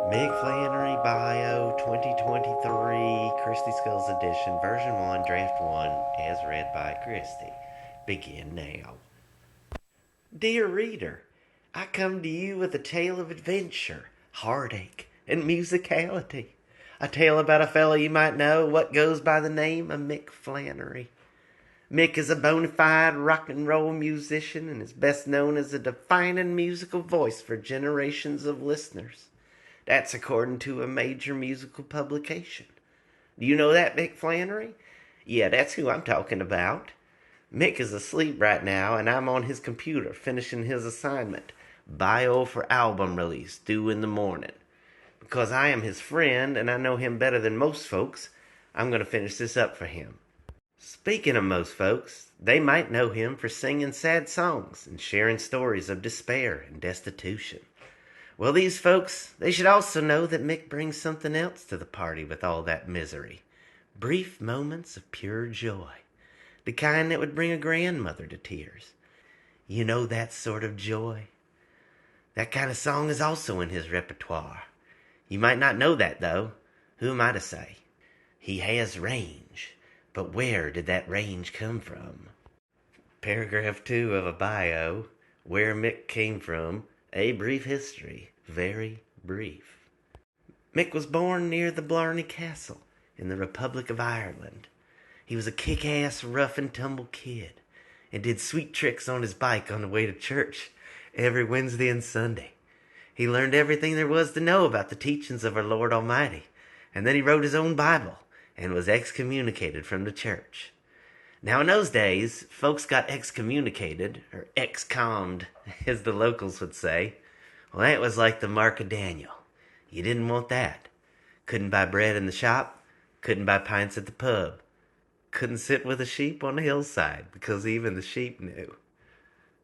Mick Flannery Bio 2023 Christy Skulls Edition Version 1 Draft 1 as read by Christy. Begin now. Dear reader, I come to you with a tale of adventure, heartache, and musicality. A tale about a fellow you might know what goes by the name of Mick Flannery. Mick is a bona fide rock and roll musician and is best known as a defining musical voice for generations of listeners. That's according to a major musical publication. Do you know that, Mick Flannery? Yeah, that's who I'm talking about. Mick is asleep right now, and I'm on his computer finishing his assignment, bio for album release, due in the morning. Because I am his friend, and I know him better than most folks, I'm going to finish this up for him. Speaking of most folks, they might know him for singing sad songs and sharing stories of despair and destitution. Well, these folks, they should also know that Mick brings something else to the party with all that misery. Brief moments of pure joy. The kind that would bring a grandmother to tears. You know that sort of joy? That kind of song is also in his repertoire. You might not know that, though. Who am I to say? He has range. But where did that range come from? Paragraph 2 of a bio. Where Mick came from. A brief history, very brief. Mick was born near the Blarney Castle in the Republic of Ireland. He was a kick-ass, rough-and-tumble kid and did sweet tricks on his bike on the way to church every Wednesday and Sunday. He learned everything there was to know about the teachings of our Lord Almighty, and then he wrote his own Bible and was excommunicated from the church. Now, in those days, folks got excommunicated, or ex-commed, as the locals would say. Well, that was like the mark of Daniel. You didn't want that. Couldn't buy bread in the shop, couldn't buy pints at the pub, couldn't sit with a sheep on the hillside, because even the sheep knew.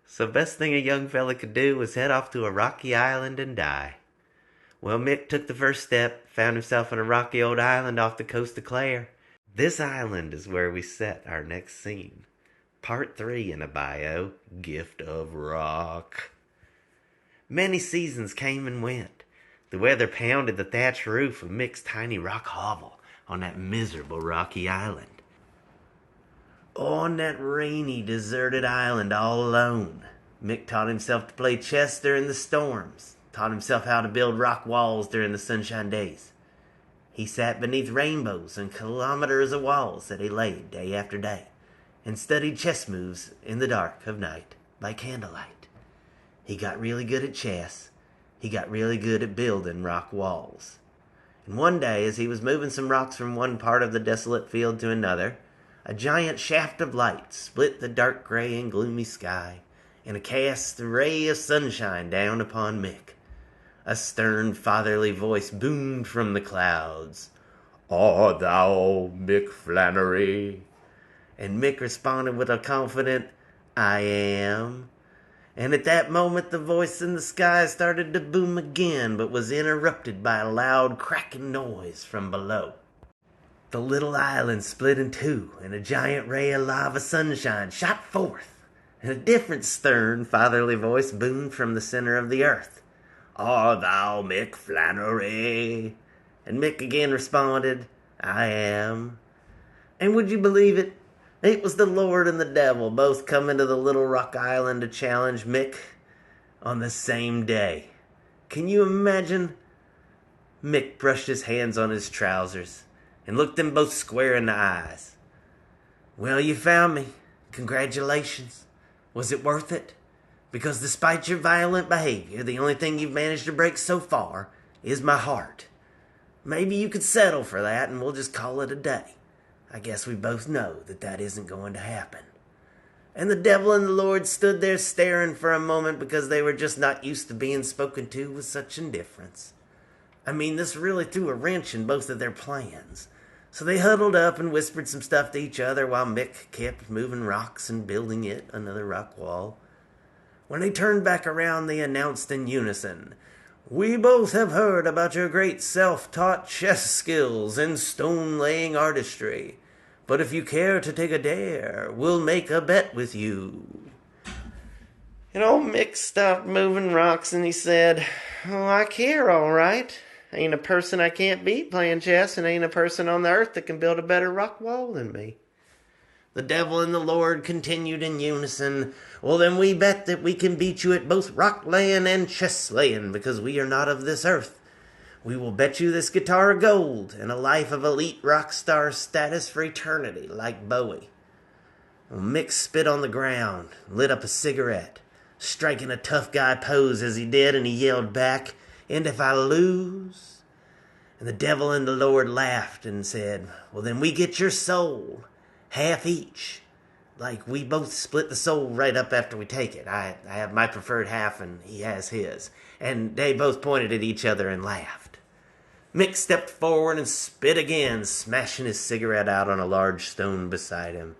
So best thing a young fella could do was head off to a rocky island and die. Well, Mick took the first step, found himself on a rocky old island off the coast of Clare. This island is where we set our next scene. Part 3 in a bio, Gift of Rock. Many seasons came and went. The weather pounded the thatched roof of Mick's tiny rock hovel on that miserable rocky island. On that rainy, deserted island all alone, Mick taught himself to play chess during the storms, taught himself how to build rock walls during the sunshine days. He sat beneath rainbows and kilometers of walls that he laid day after day, and studied chess moves in the dark of night by candlelight. He got really good at chess. He got really good at building rock walls. And one day, as he was moving some rocks from one part of the desolate field to another, a giant shaft of light split the dark gray and gloomy sky, and cast a ray of sunshine down upon Mick. A stern fatherly voice boomed from the clouds. "Art thou Mick Flannery?" And Mick responded with a confident, "I am." And at that moment the voice in the sky started to boom again, but was interrupted by a loud cracking noise from below. The little island split in two, and a giant ray of lava sunshine shot forth, and a different stern fatherly voice boomed from the center of the earth. "Art thou Mick Flannery?" And Mick again responded, "I am." And would you believe it? It was the Lord and the devil both coming to the little rock island to challenge Mick on the same day. Can you imagine? Mick brushed his hands on his trousers and looked them both square in the eyes. "Well, you found me. Congratulations. Was it worth it? Because despite your violent behavior, the only thing you've managed to break so far is my heart. Maybe you could settle for that and we'll just call it a day. I guess we both know that that isn't going to happen." And the devil and the Lord stood there staring for a moment because they were just not used to being spoken to with such indifference. I mean, this really threw a wrench in both of their plans. So they huddled up and whispered some stuff to each other while Mick kept moving rocks and building yet another rock wall. When they turned back around, they announced in unison, "We both have heard about your great self-taught chess skills and stone-laying artistry. But if you care to take a dare, we'll make a bet with you." And old Mick stopped moving rocks and he said, "Oh, I care, all right. Ain't a person I can't beat playing chess, and ain't a person on the earth that can build a better rock wall than me. The devil and the Lord continued in unison, "Well, then we bet that we can beat you at both rock laying and chess slaying, because we are not of this earth. We will bet you this guitar of gold and a life of elite rock star status for eternity, like Bowie." Well, Mick spit on the ground, lit up a cigarette, striking a tough guy pose as he did, and he yelled back, "And if I lose?" And the devil and the Lord laughed and said, "Well, then we get your soul, half each. Like, we both split the soul right up after we take it. I have my preferred half and he has his." And they both pointed at each other and laughed. Mick stepped forward and spit again, smashing his cigarette out on a large stone beside him.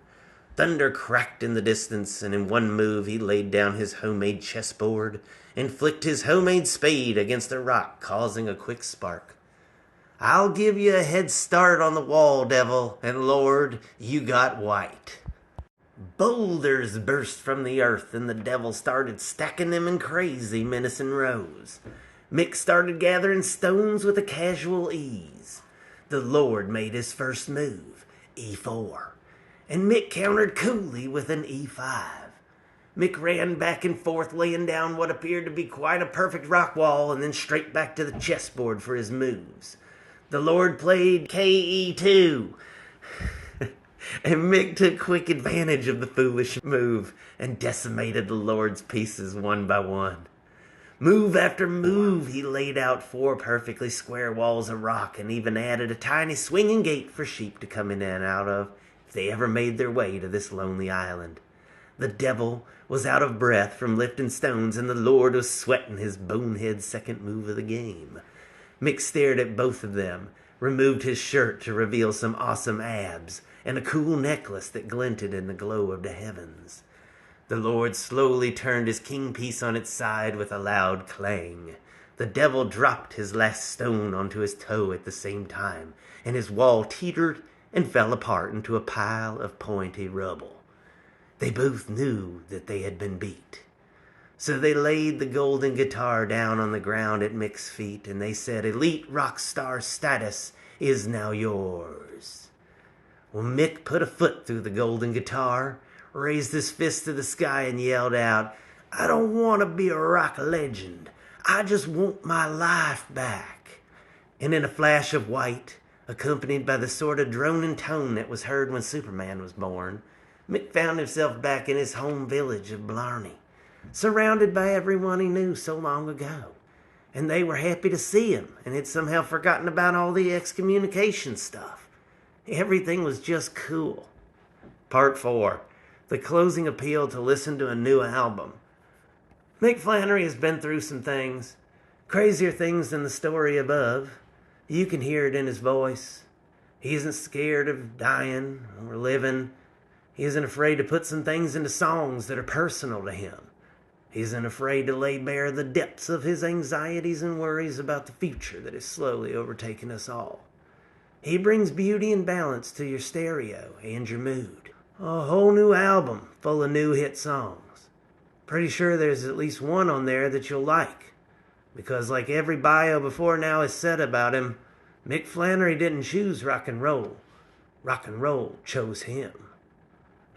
Thunder cracked in the distance, and in one move he laid down his homemade chessboard and flicked his homemade spade against a rock, causing a quick spark. "I'll give you a head start on the wall, devil, and Lord, you got white." Boulders burst from the earth, and the devil started stacking them in crazy, menacing rows. Mick started gathering stones with a casual ease. The Lord made his first move, E4, and Mick countered coolly with an E5. Mick ran back and forth, laying down what appeared to be quite a perfect rock wall, and then straight back to the chessboard for his moves. The Lord played KE2, and Mick took quick advantage of the foolish move and decimated the Lord's pieces one by one. Move after move, he laid out 4 perfectly square walls of rock and even added a tiny swinging gate for sheep to come in and out of if they ever made their way to this lonely island. The devil was out of breath from lifting stones, and the Lord was sweating his bonehead second move of the game. Mick stared at both of them, removed his shirt to reveal some awesome abs and a cool necklace that glinted in the glow of the heavens. The Lord slowly turned his king piece on its side with a loud clang. The devil dropped his last stone onto his toe at the same time, and his wall teetered and fell apart into a pile of pointy rubble. They both knew that they had been beat. So they laid the golden guitar down on the ground at Mick's feet, and they said, "Elite rock star status is now yours." Well, Mick put a foot through the golden guitar, raised his fist to the sky, and yelled out, "I don't want to be a rock legend. I just want my life back." And in a flash of white, accompanied by the sort of droning tone that was heard when Superman was born, Mick found himself back in his home village of Blarney, surrounded by everyone he knew so long ago. And they were happy to see him and had somehow forgotten about all the excommunication stuff. Everything was just cool. Part 4. The closing appeal to listen to a new album. Mick Flannery has been through some things, crazier things than the story above. You can hear it in his voice. He isn't scared of dying or living. He isn't afraid to put some things into songs that are personal to him. He isn't afraid to lay bare the depths of his anxieties and worries about the future that is slowly overtaking us all. He brings beauty and balance to your stereo and your mood. A whole new album full of new hit songs. Pretty sure there's at least one on there that you'll like. Because like every bio before now has said about him, Mick Flannery didn't choose rock and roll. Rock and roll chose him.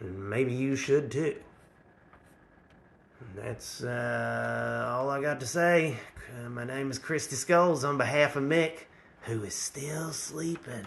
And maybe you should too. That's all I got to say. My name is Christy Skulls on behalf of Mick, who is still sleeping.